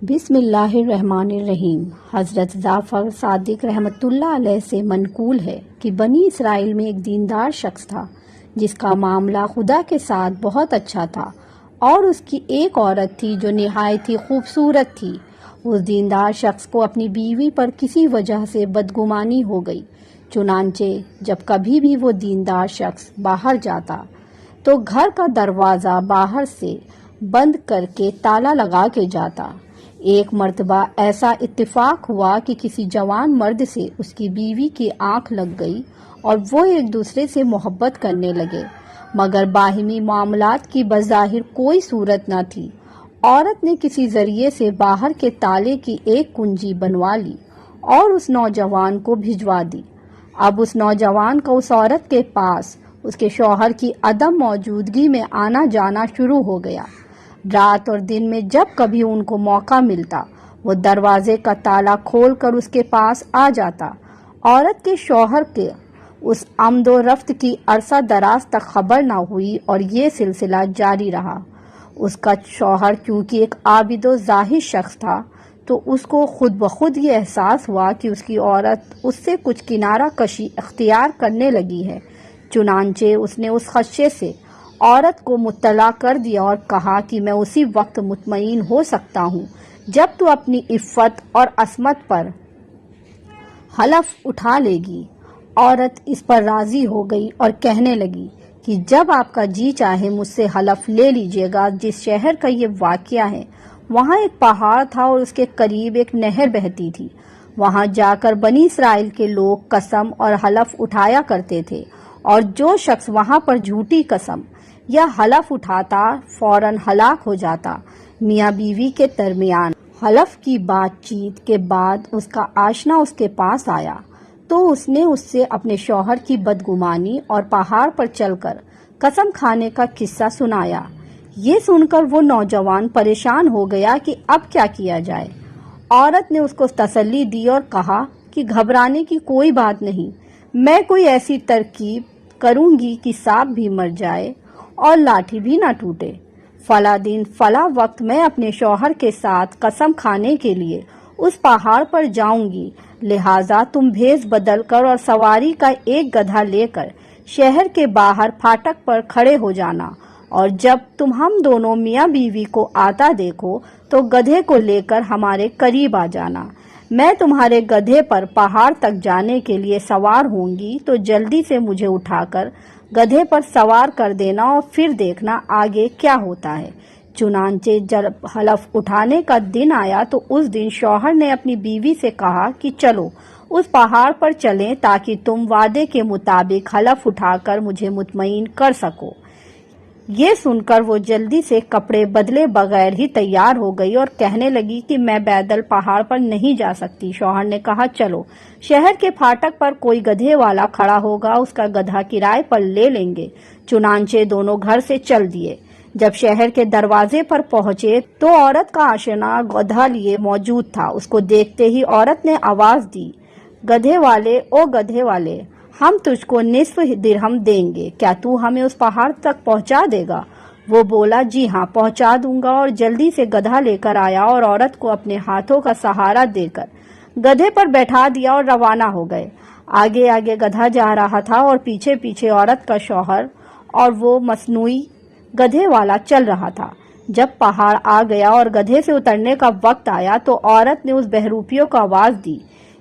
بسم اللہ الرحمن الرحیم۔ حضرت جعفر صادق رحمۃ اللہ علیہ سے منقول ہے کہ بنی اسرائیل میں ایک دیندار شخص تھا جس کا معاملہ خدا کے ساتھ بہت اچھا تھا، اور اس کی ایک عورت تھی جو نہایت ہی خوبصورت تھی۔ اس دیندار شخص کو اپنی بیوی پر کسی وجہ سے بدگمانی ہو گئی، چنانچہ جب کبھی بھی وہ دیندار شخص باہر جاتا تو گھر کا دروازہ باہر سے بند کر کے تالا لگا کے جاتا۔ ایک مرتبہ ایسا اتفاق ہوا کہ کسی جوان مرد سے اس کی بیوی کی آنکھ لگ گئی اور وہ ایک دوسرے سے محبت کرنے لگے، مگر باہمی معاملات کی بظاہر کوئی صورت نہ تھی۔ عورت نے کسی ذریعے سے باہر کے تالے کی ایک کنجی بنوا لی اور اس نوجوان کو بھجوا دی۔ اب اس نوجوان کا اس عورت کے پاس اس کے شوہر کی عدم موجودگی میں آنا جانا شروع ہو گیا۔ رات اور دن میں جب کبھی ان کو موقع ملتا وہ دروازے کا تالا کھول کر اس کے پاس آ جاتا۔ عورت کے شوہر کے اس آمد و رفت کی عرصہ دراز تک خبر نہ ہوئی اور یہ سلسلہ جاری رہا۔ اس کا شوہر چونکہ ایک عابد و زاہد شخص تھا تو اس کو خود بخود یہ احساس ہوا کہ اس کی عورت اس سے کچھ کنارہ کشی اختیار کرنے لگی ہے، چنانچہ اس نے اس خدشے سے عورت کو مطلع کر دیا اور کہا کہ میں اسی وقت مطمئن ہو سکتا ہوں جب تو اپنی عفت اور عصمت پر حلف اٹھا لے گی۔ عورت اس پر راضی ہو گئی اور کہنے لگی کہ جب آپ کا جی چاہے مجھ سے حلف لے لیجئے گا۔ جس شہر کا یہ واقعہ ہے وہاں ایک پہاڑ تھا اور اس کے قریب ایک نہر بہتی تھی۔ وہاں جا کر بنی اسرائیل کے لوگ قسم اور حلف اٹھایا کرتے تھے، اور جو شخص وہاں پر جھوٹی قسم یا حلف اٹھاتا فوراً ہلاک ہو جاتا۔ میاں بیوی کے درمیان حلف کی بات چیت کے بعد اس کا آشنا اس کے پاس آیا تو اس نے اس سے اپنے شوہر کی بدگمانی اور پہاڑ پر چل کر قسم کھانے کا قصہ سنایا۔ یہ سن کر وہ نوجوان پریشان ہو گیا کہ اب کیا کیا جائے۔ عورت نے اس کو تسلی دی اور کہا کہ گھبرانے کی کوئی بات نہیں، میں کوئی ایسی ترکیب کروں گی کہ سانپ بھی مر جائے اور لاٹھی بھی نہ ٹوٹے۔ فلاں دن فلاں وقت میں اپنے شوہر کے ساتھ قسم کھانے کے لیے اس پہاڑ پر جاؤں گی، لہٰذا تم بھیس بدل کر اور سواری کا ایک گدھا لے کر شہر کے باہر پھاٹک پر کھڑے ہو جانا، اور جب تم ہم دونوں میاں بیوی کو آتا دیکھو تو گدھے کو لے کر ہمارے قریب آ جانا۔ میں تمہارے گدھے پر پہاڑ تک جانے کے لیے سوار ہوں گی تو جلدی سے مجھے اٹھا کر گدھے پر سوار کر دینا اور پھر دیکھنا آگے کیا ہوتا ہے۔ چنانچہ جب حلف اٹھانے کا دن آیا تو اس دن شوہر نے اپنی بیوی سے کہا کہ چلو اس پہاڑ پر چلیں تاکہ تم وعدے کے مطابق حلف اٹھا کر مجھے مطمئن کر سکو۔ یہ سن کر وہ جلدی سے کپڑے بدلے بغیر ہی تیار ہو گئی اور کہنے لگی کہ میں پیدل پہاڑ پر نہیں جا سکتی۔ شوہر نے کہا چلو شہر کے پھاٹک پر کوئی گدھے والا کھڑا ہوگا، اس کا گدھا کرائے پر لے لیں گے۔ چنانچہ دونوں گھر سے چل دیے۔ جب شہر کے دروازے پر پہنچے تو عورت کا آشنا گدھا لیے موجود تھا۔ اس کو دیکھتے ہی عورت نے آواز دی، گدھے والے او گدھے والے، ہم تجھ کو نصف درہم دیں گے، کیا تو ہمیں اس پہاڑ تک پہنچا دے گا؟ وہ بولا جی ہاں پہنچا دوں گا، اور جلدی سے گدھا لے کر آیا اور عورت کو اپنے ہاتھوں کا سہارا دے کر گدھے پر بیٹھا دیا اور روانہ ہو گئے۔ آگے آگے گدھا جا رہا تھا اور پیچھے پیچھے عورت کا شوہر اور وہ مصنوعی گدھے والا چل رہا تھا۔ جب پہاڑ آ گیا اور گدھے سے اترنے کا وقت آیا تو عورت نے اس بہروپیوں کو آواز دی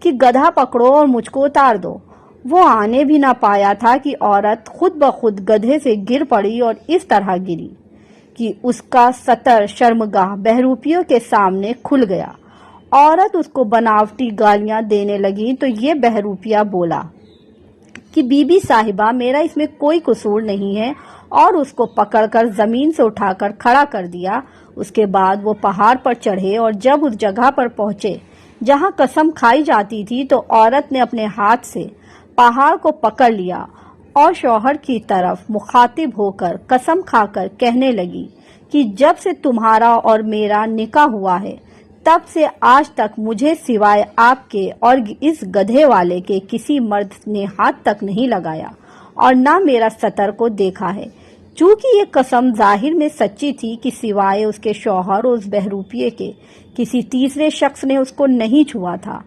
کہ گدھا پکڑو اور مجھ کو اتار دو۔ وہ آنے بھی نہ پایا تھا کہ عورت خود بخود گدھے سے گر پڑی اور اس طرح گری کہ اس کا ستر شرمگاہ بہروپیوں کے سامنے کھل گیا۔ عورت اس کو بناوٹی گالیاں دینے لگی تو یہ بہروپیہ بولا کہ بی بی صاحبہ میرا اس میں کوئی قصور نہیں ہے، اور اس کو پکڑ کر زمین سے اٹھا کر کھڑا کر دیا۔ اس کے بعد وہ پہاڑ پر چڑھے اور جب اس جگہ پر پہنچے جہاں قسم کھائی جاتی تھی تو عورت نے اپنے ہاتھ سے پہاڑ کو پکڑ لیا اور شوہر کی طرف مخاطب ہو کر قسم کھا کر کہنے لگی کہ جب سے تمہارا اور میرا نکاح ہوا ہے تب سے آج تک مجھے سوائے آپ کے اور اس گدھے والے کے کسی مرد نے ہاتھ تک نہیں لگایا اور نہ میرا ستر کو دیکھا ہے۔ چونکہ یہ قسم ظاہر میں سچی تھی کہ سوائے اس کے شوہر اور اس بہروپیے کے کسی تیسرے شخص نے اس کو نہیں چھوا تھا،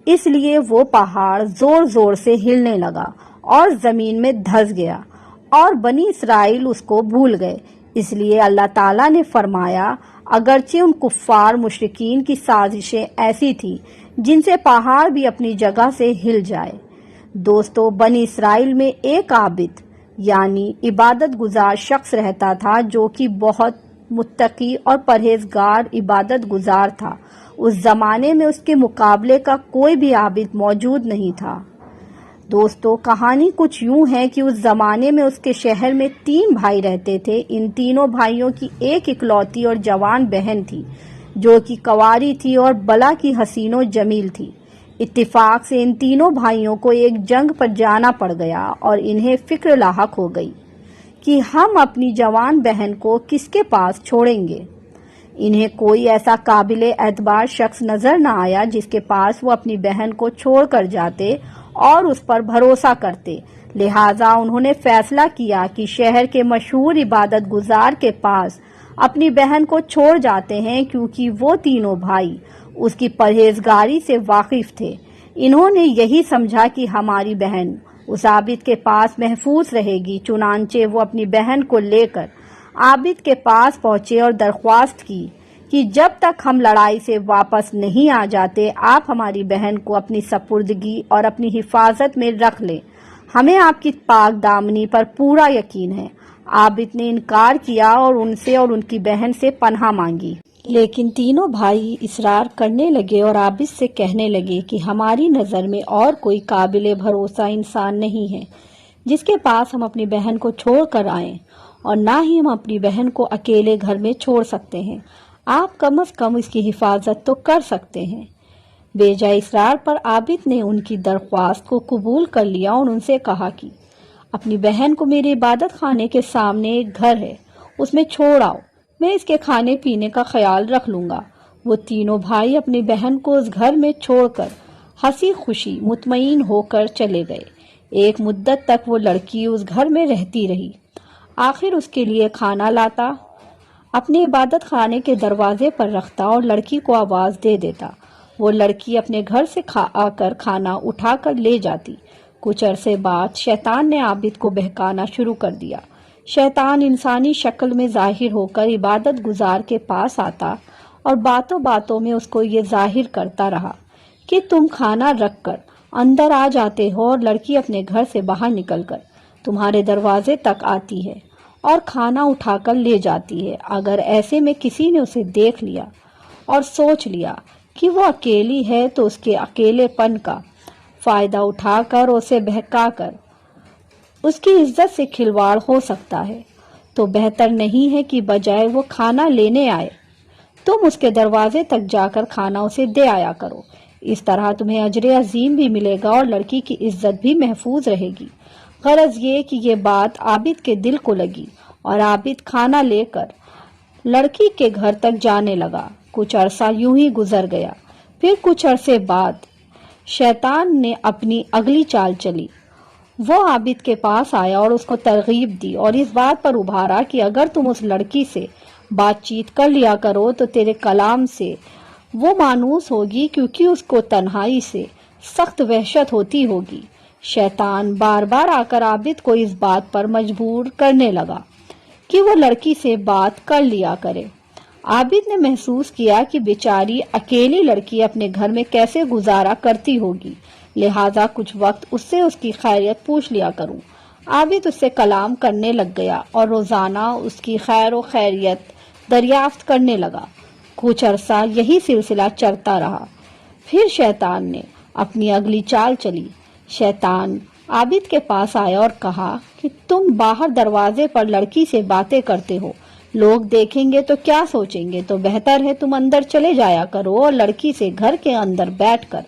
اس لیے وہ پہاڑ زور زور سے ہلنے لگا اور زمین میں دھس گیا اور بنی اسرائیل اس کو بھول گئے۔ اس لیے اللہ تعالیٰ نے فرمایا، اگرچہ ان کفار مشرکین کی سازشیں ایسی تھیں جن سے پہاڑ بھی اپنی جگہ سے ہل جائے۔ دوستو، بنی اسرائیل میں ایک عابد یعنی عبادت گزار شخص رہتا تھا جو کہ بہت متقی اور پرہیزگار عبادت گزار تھا۔ اس زمانے میں اس کے مقابلے کا کوئی بھی عابد موجود نہیں تھا۔ دوستو، کہانی کچھ یوں ہے کہ اس زمانے میں اس کے شہر میں 3 بھائی رہتے تھے۔ ان تینوں بھائیوں کی ایک اکلوتی اور جوان بہن تھی جو کہ کنواری تھی اور بلا کی حسین و جمیل تھی۔ اتفاق سے ان تینوں بھائیوں کو ایک جنگ پر جانا پڑ گیا اور انہیں فکر لاحق ہو گئی کہ ہم اپنی جوان بہن کو کس کے پاس چھوڑیں گے۔ انہیں کوئی ایسا قابل اعتبار شخص نظر نہ آیا جس کے پاس وہ اپنی بہن کو چھوڑ کر جاتے اور اس پر بھروسہ کرتے۔ لہٰذا انہوں نے فیصلہ کیا کہ شہر کے مشہور عبادت گزار کے پاس اپنی بہن کو چھوڑ جاتے ہیں، کیونکہ وہ تینوں بھائی اس کی پرہیزگاری سے واقف تھے۔ انہوں نے یہی سمجھا کہ ہماری بہن اس عابد کے پاس محفوظ رہے گی۔ چنانچہ وہ اپنی بہن کو لے کر عابد کے پاس پہنچے اور درخواست کی کہ جب تک ہم لڑائی سے واپس نہیں آ جاتے، آپ ہماری بہن کو اپنی سپردگی اور اپنی حفاظت میں رکھ لیں۔ ہمیں آپ کی پاک دامنی پر پورا یقین ہے۔ عابد نے انکار کیا اور ان سے اور ان کی بہن سے پناہ مانگی، لیکن تینوں بھائی اصرار کرنے لگے اور عابد سے کہنے لگے کہ ہماری نظر میں اور کوئی قابل بھروسہ انسان نہیں ہے جس کے پاس ہم اپنی بہن کو چھوڑ کر آئیں، اور نہ ہی ہم اپنی بہن کو اکیلے گھر میں چھوڑ سکتے ہیں۔ آپ کم از کم اس کی حفاظت تو کر سکتے ہیں۔ بے جا اصرار پر عابد نے ان کی درخواست کو قبول کر لیا اور ان سے کہا کہ اپنی بہن کو میرے عبادت خانے کے سامنے ایک گھر ہے، اس میں چھوڑ آؤ، میں اس کے کھانے پینے کا خیال رکھ لوں گا۔ وہ تینوں بھائی اپنی بہن کو اس گھر میں چھوڑ کر ہنسی خوشی مطمئن ہو کر چلے گئے۔ ایک مدت تک وہ لڑکی اس گھر میں رہتی رہی۔ آخر اس کے لیے کھانا لاتا، اپنے عبادت خانے کے دروازے پر رکھتا اور لڑکی کو آواز دے دیتا۔ وہ لڑکی اپنے گھر سے آ کر کھانا اٹھا کر لے جاتی۔ کچھ عرصے بعد شیطان نے عابد کو بہکانا شروع کر دیا۔ شیطان انسانی شکل میں ظاہر ہو کر عبادت گزار کے پاس آتا اور باتوں باتوں میں اس کو یہ ظاہر کرتا رہا کہ تم کھانا رکھ کر اندر آ جاتے ہو اور لڑکی اپنے گھر سے باہر نکل کر تمہارے دروازے تک آتی ہے اور کھانا اٹھا کر لے جاتی ہے۔ اگر ایسے میں کسی نے اسے دیکھ لیا اور سوچ لیا کہ وہ اکیلی ہے تو اس کے اکیلے پن کا فائدہ اٹھا کر اسے بہکا کر اس کی عزت سے کھلواڑ ہو سکتا ہے، تو بہتر نہیں ہے کہ بجائے وہ کھانا لینے آئے تم اس کے دروازے تک جا کر کھانا اسے دے آیا کرو۔ اس طرح تمہیں اجر عظیم بھی ملے گا اور لڑکی کی عزت بھی محفوظ رہے گی۔ غرض یہ کہ یہ بات عابد کے دل کو لگی اور عابد کھانا لے کر لڑکی کے گھر تک جانے لگا۔ کچھ عرصہ یوں ہی گزر گیا۔ پھر کچھ عرصے بعد شیطان نے اپنی اگلی چال چلی۔ وہ عابد کے پاس آیا اور اس کو ترغیب دی اور اس بات پر ابھارا کہ اگر تم اس لڑکی سے بات چیت کر لیا کرو تو تیرے کلام سے وہ مانوس ہوگی، کیونکہ اس کو تنہائی سے سخت وحشت ہوتی ہوگی۔ شیطان بار بار آ کر عابد کو اس بات پر مجبور کرنے لگا کہ وہ لڑکی سے بات کر لیا کرے۔ عابد نے محسوس کیا کہ بیچاری اکیلی لڑکی اپنے گھر میں کیسے گزارا کرتی ہوگی، لہٰذا کچھ وقت اس سے اس کی خیریت پوچھ لیا کروں۔ عابد اس سے کلام کرنے لگ گیا اور روزانہ اس کی خیر و خیریت دریافت کرنے لگا۔ کچھ عرصہ یہی سلسلہ چلتا رہا۔ پھر شیطان نے اپنی اگلی چال چلی۔ شیطان عابد کے پاس آیا اور کہا کہ تم باہر دروازے پر لڑکی سے باتیں کرتے ہو، لوگ دیکھیں گے تو کیا سوچیں گے، تو بہتر ہے تم اندر چلے جایا کرو اور لڑکی سے گھر کے اندر بیٹھ کر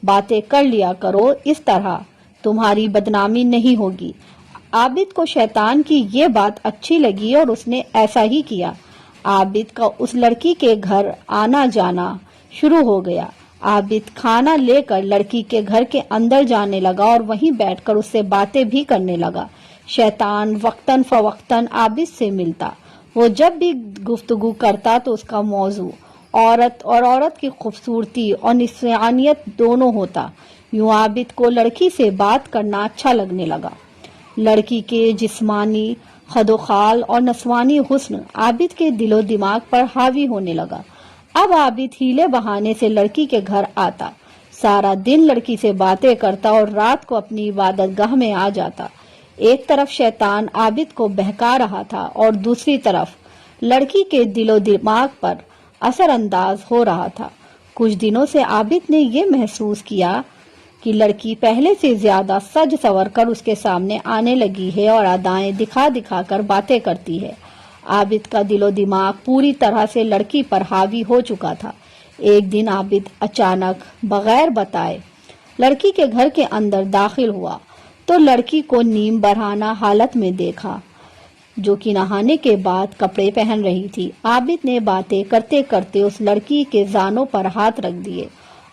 باتیں کر لیا کرو، اس طرح تمہاری بدنامی نہیں ہوگی۔ عابد کو شیطان کی یہ بات اچھی لگی اور اس نے ایسا ہی کیا۔ عابد کا اس لڑکی کے گھر آنا جانا شروع ہو گیا۔ عابد کھانا لے کر لڑکی کے گھر کے اندر جانے لگا اور وہیں بیٹھ کر اس سے باتیں بھی کرنے لگا۔ شیطان وقتاً فوقتاً عابد سے ملتا۔ وہ جب بھی گفتگو کرتا تو اس کا موضوع عورت اور عورت کی خوبصورتی اور نسوانیت دونوں ہوتا۔ یوں عابد کو لڑکی سے بات کرنا اچھا لگنے لگا۔ لڑکی کے جسمانی خد و خال اور نسوانی حسن عابد کے دل و دماغ پر حاوی ہونے لگا۔ اب عابد ہیلے بہانے سے لڑکی کے گھر آتا، سارا دن لڑکی سے باتیں کرتا اور رات کو اپنی عبادت گاہ میں آ جاتا۔ ایک طرف شیطان عابد کو بہکا رہا تھا اور دوسری طرف لڑکی کے دل و دماغ پر اثر انداز ہو رہا تھا۔ کچھ دنوں سے عابد نے یہ محسوس کیا کہ لڑکی پہلے سے زیادہ سج سور کر اس کے سامنے آنے لگی ہے اور ادائیں دکھا دکھا کر باتیں کرتی ہے۔ عابد کا دل و دماغ پوری طرح سے لڑکی پر حاوی ہو چکا تھا۔ ایک دن عابد اچانک بغیر بتائے لڑکی کے گھر کے اندر داخل ہوا تو لڑکی کو نیم برہنہ حالت میں دیکھا، جو کہ نہانے کے بعد کپڑے پہن رہی تھی۔ عابد نے باتیں کرتے کرتے اس لڑکی کے زانوں پر ہاتھ رکھ دیے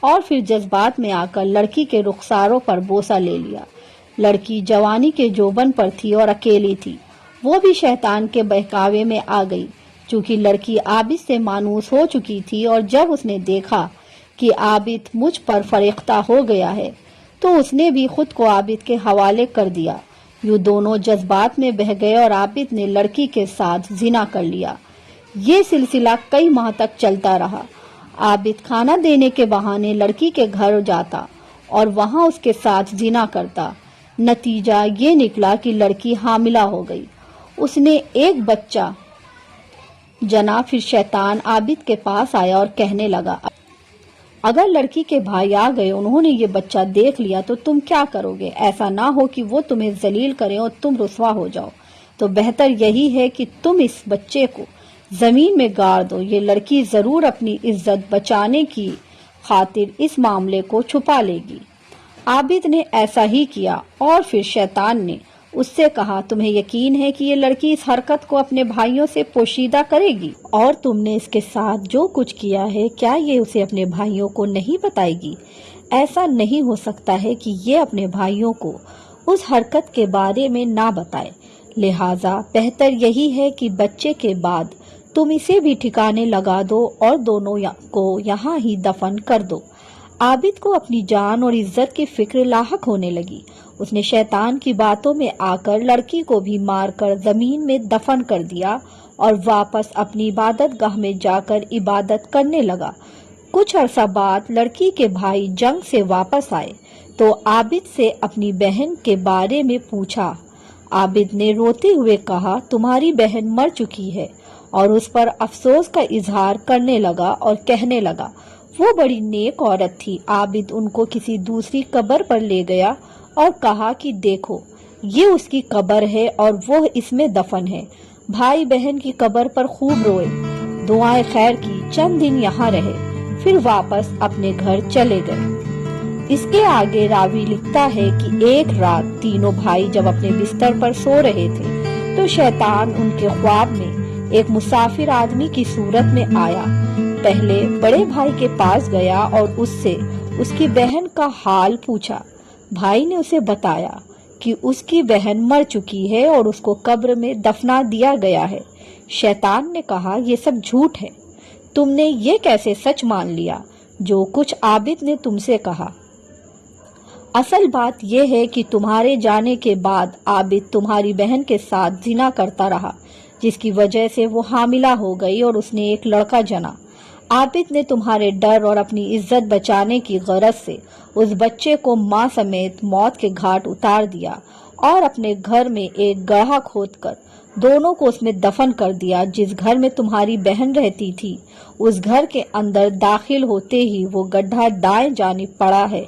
اور پھر جذبات میں آ کر لڑکی کے رخساروں پر بوسہ لے لیا۔ لڑکی جوانی کے جوبن پر تھی اور اکیلی تھی، وہ بھی شیطان کے بہکاوے میں آ گئی۔ چونکہ لڑکی عابد سے مانوس ہو چکی تھی اور جب اس نے دیکھا کہ عابد مجھ پر فریختہ ہو گیا ہے تو اس نے بھی خود کو عابد کے حوالے کر دیا۔ یوں دونوں جذبات میں بہہ گئے اور عابد نے لڑکی کے ساتھ زنا کر لیا۔ یہ سلسلہ کئی ماہ تک چلتا رہا۔ عابد کھانا دینے کے بہانے لڑکی کے گھر جاتا اور وہاں اس کے ساتھ زنا کرتا۔ نتیجہ یہ نکلا کہ لڑکی حاملہ ہو گئی۔ اس نے ایک بچہ جنا۔ پھر شیطان عابد کے پاس آیا اور کہنے لگا، اگر لڑکی کے بھائی آ گئے، انہوں نے یہ بچہ دیکھ لیا تو تم کیا کرو گے؟ ایسا نہ ہو کہ وہ تمہیں ذلیل کریں اور تم رسوا ہو جاؤ، تو بہتر یہی ہے کہ تم اس بچے کو زمین میں گاڑ دو۔ یہ لڑکی ضرور اپنی عزت بچانے کی خاطر اس معاملے کو چھپا لے گی۔ عابد نے ایسا ہی کیا اور پھر شیطان نے اس سے کہا، تمہیں یقین ہے کہ یہ لڑکی اس حرکت کو اپنے بھائیوں سے پوشیدہ کرے گی اور تم نے اس کے ساتھ جو کچھ کیا ہے کیا یہ اسے اپنے بھائیوں کو نہیں بتائے گی؟ ایسا نہیں ہو سکتا ہے کہ یہ اپنے بھائیوں کو اس حرکت کے بارے میں نہ بتائے، لہٰذا بہتر یہی ہے کہ بچے کے بعد تم اسے بھی ٹھکانے لگا دو اور دونوں کو یہاں ہی دفن کر دو۔ عابد کو اپنی جان اور عزت کی فکر لاحق ہونے لگی۔ اس نے شیطان کی باتوں میں آ کر لڑکی کو بھی مار کر زمین میں دفن کر دیا اور واپس اپنی عبادت گاہ میں جا کر عبادت کرنے لگا۔ کچھ عرصہ بعد لڑکی کے بھائی جنگ سے واپس آئے تو عابد سے اپنی بہن کے بارے میں پوچھا۔ عابد نے روتے ہوئے کہا، تمہاری بہن مر چکی ہے، اور اس پر افسوس کا اظہار کرنے لگا اور کہنے لگا، وہ بڑی نیک عورت تھی۔ عابد ان کو کسی دوسری قبر پر لے گیا اور کہا کہ دیکھو، یہ اس کی قبر ہے اور وہ اس میں دفن ہے۔ بھائی بہن کی قبر پر خوب روئے، دعائیں خیر کی، چند دن یہاں رہے، پھر واپس اپنے گھر چلے گئے۔ اس کے آگے راوی لکھتا ہے کہ ایک رات تینوں بھائی جب اپنے بستر پر سو رہے تھے تو شیطان ان کے خواب میں ایک مسافر آدمی کی صورت میں آیا۔ پہلے بڑے بھائی کے پاس گیا اور اس سے اس کی بہن کا حال پوچھا۔ بھائی نے اسے بتایا کہ اس کی بہن مر چکی ہے اور اس کو قبر میں دفنا دیا گیا ہے۔ شیطان نے کہا، یہ سب جھوٹ ہے، تم نے یہ کیسے سچ مان لیا جو کچھ عابد نے تم سے کہا؟ اصل بات یہ ہے کہ تمہارے جانے کے بعد عابد تمہاری بہن کے ساتھ زنا کرتا رہا، جس کی وجہ سے وہ حاملہ ہو گئی اور اس نے ایک لڑکا جنا۔ عابد نے تمہارے ڈر اور اپنی عزت بچانے کی غرض سے اس بچے کو ماں سمیت موت کے گھاٹ اتار دیا اور اپنے گھر میں ایک گڑھا کھود کر دونوں کو اس میں دفن کر دیا۔ جس گھر میں تمہاری بہن رہتی تھی اس گھر کے اندر داخل ہوتے ہی وہ گڈھا دائیں جانب پڑا ہے،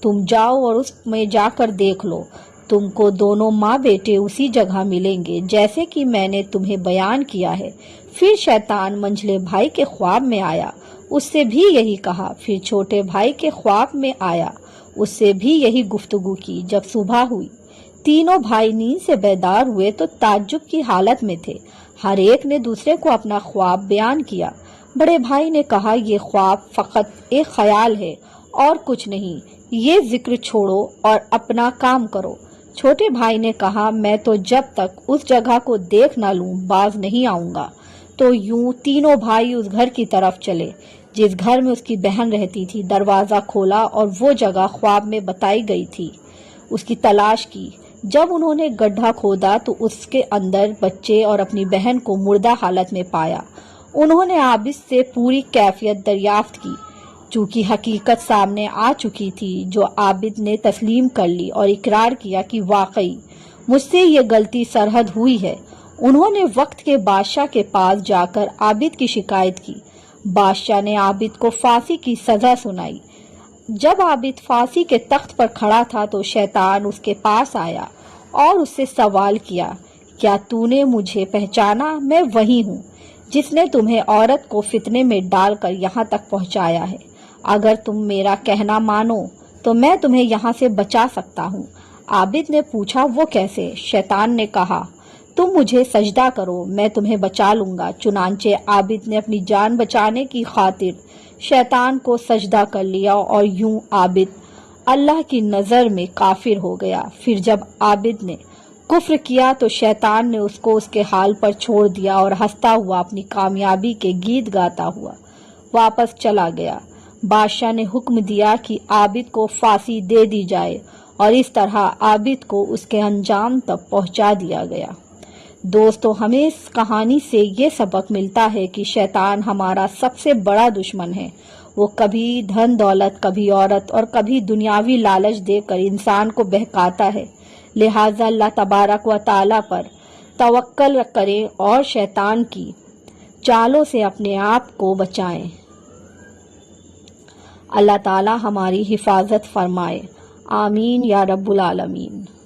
تم جاؤ اور اس میں جا کر دیکھ لو، تم کو دونوں ماں بیٹے اسی جگہ ملیں گے جیسے کہ میں نے تمہیں بیان کیا ہے۔ پھر شیطان منجھلے بھائی کے خواب میں آیا، اس سے بھی یہی کہا۔ پھر چھوٹے بھائی کے خواب میں آیا، اس سے بھی یہی گفتگو کی۔ جب صبح ہوئی، تینوں بھائی نیند سے بیدار ہوئے تو تعجب کی حالت میں تھے۔ ہر ایک نے دوسرے کو اپنا خواب بیان کیا۔ بڑے بھائی نے کہا، یہ خواب فقط ایک خیال ہے اور کچھ نہیں، یہ ذکر چھوڑو اور اپنا کام کرو۔ چھوٹے بھائی نے کہا، میں تو جب تک اس جگہ کو دیکھ نہ لوں باز نہیں آؤں گا۔ تو یوں تینوں بھائی اس گھر کی طرف چلے جس گھر میں اس کی بہن رہتی تھی۔ دروازہ کھولا اور وہ جگہ خواب میں بتائی گئی تھی اس کی تلاش کی۔ جب انہوں نے گڈھا کھودا تو اس کے اندر بچے اور اپنی بہن کو مردہ حالت میں پایا۔ انہوں نے عابد سے پوری کیفیت دریافت کی۔ چونکہ حقیقت سامنے آ چکی تھی جو عابد نے تسلیم کر لی اور اقرار کیا کہ واقعی مجھ سے یہ غلطی سرحد ہوئی ہے۔ انہوں نے وقت کے بادشاہ کے پاس جا کر عابد کی شکایت کی۔ بادشاہ نے عابد کو پھانسی کی سزا سنائی۔ جب عابد پھانسی کے تخت پر کھڑا تھا تو شیطان اس کے پاس آیا اور اس سے سوال کیا، کیا تو نے مجھے پہچانا؟ میں وہی ہوں جس نے تمہیں عورت کو فتنے میں ڈال کر یہاں تک پہنچایا ہے۔ اگر تم میرا کہنا مانو تو میں تمہیں یہاں سے بچا سکتا ہوں۔ عابد نے پوچھا، وہ کیسے؟ شیطان نے کہا، تم مجھے سجدہ کرو، میں تمہیں بچا لوں گا۔ چنانچہ عابد نے اپنی جان بچانے کی خاطر شیطان کو سجدہ کر لیا اور یوں عابد اللہ کی نظر میں کافر ہو گیا۔ پھر جب عابد نے کفر کیا تو شیطان نے اس کو اس کے حال پر چھوڑ دیا اور ہنستا ہوا اپنی کامیابی کے گیت گاتا ہوا واپس چلا گیا۔ بادشاہ نے حکم دیا کہ عابد کو پھانسی دے دی جائے اور اس طرح عابد کو اس کے انجام تک پہنچا دیا گیا۔ دوستو، ہمیں اس کہانی سے یہ سبق ملتا ہے کہ شیطان ہمارا سب سے بڑا دشمن ہے۔ وہ کبھی دھن دولت، کبھی عورت اور کبھی دنیاوی لالچ دے کر انسان کو بہکاتا ہے۔ لہٰذا اللہ تبارک و تعالیٰ پر توکل کریں اور شیطان کی چالوں سے اپنے آپ کو بچائیں۔ اللہ تعالیٰ ہماری حفاظت فرمائے، آمین یا رب العالمین۔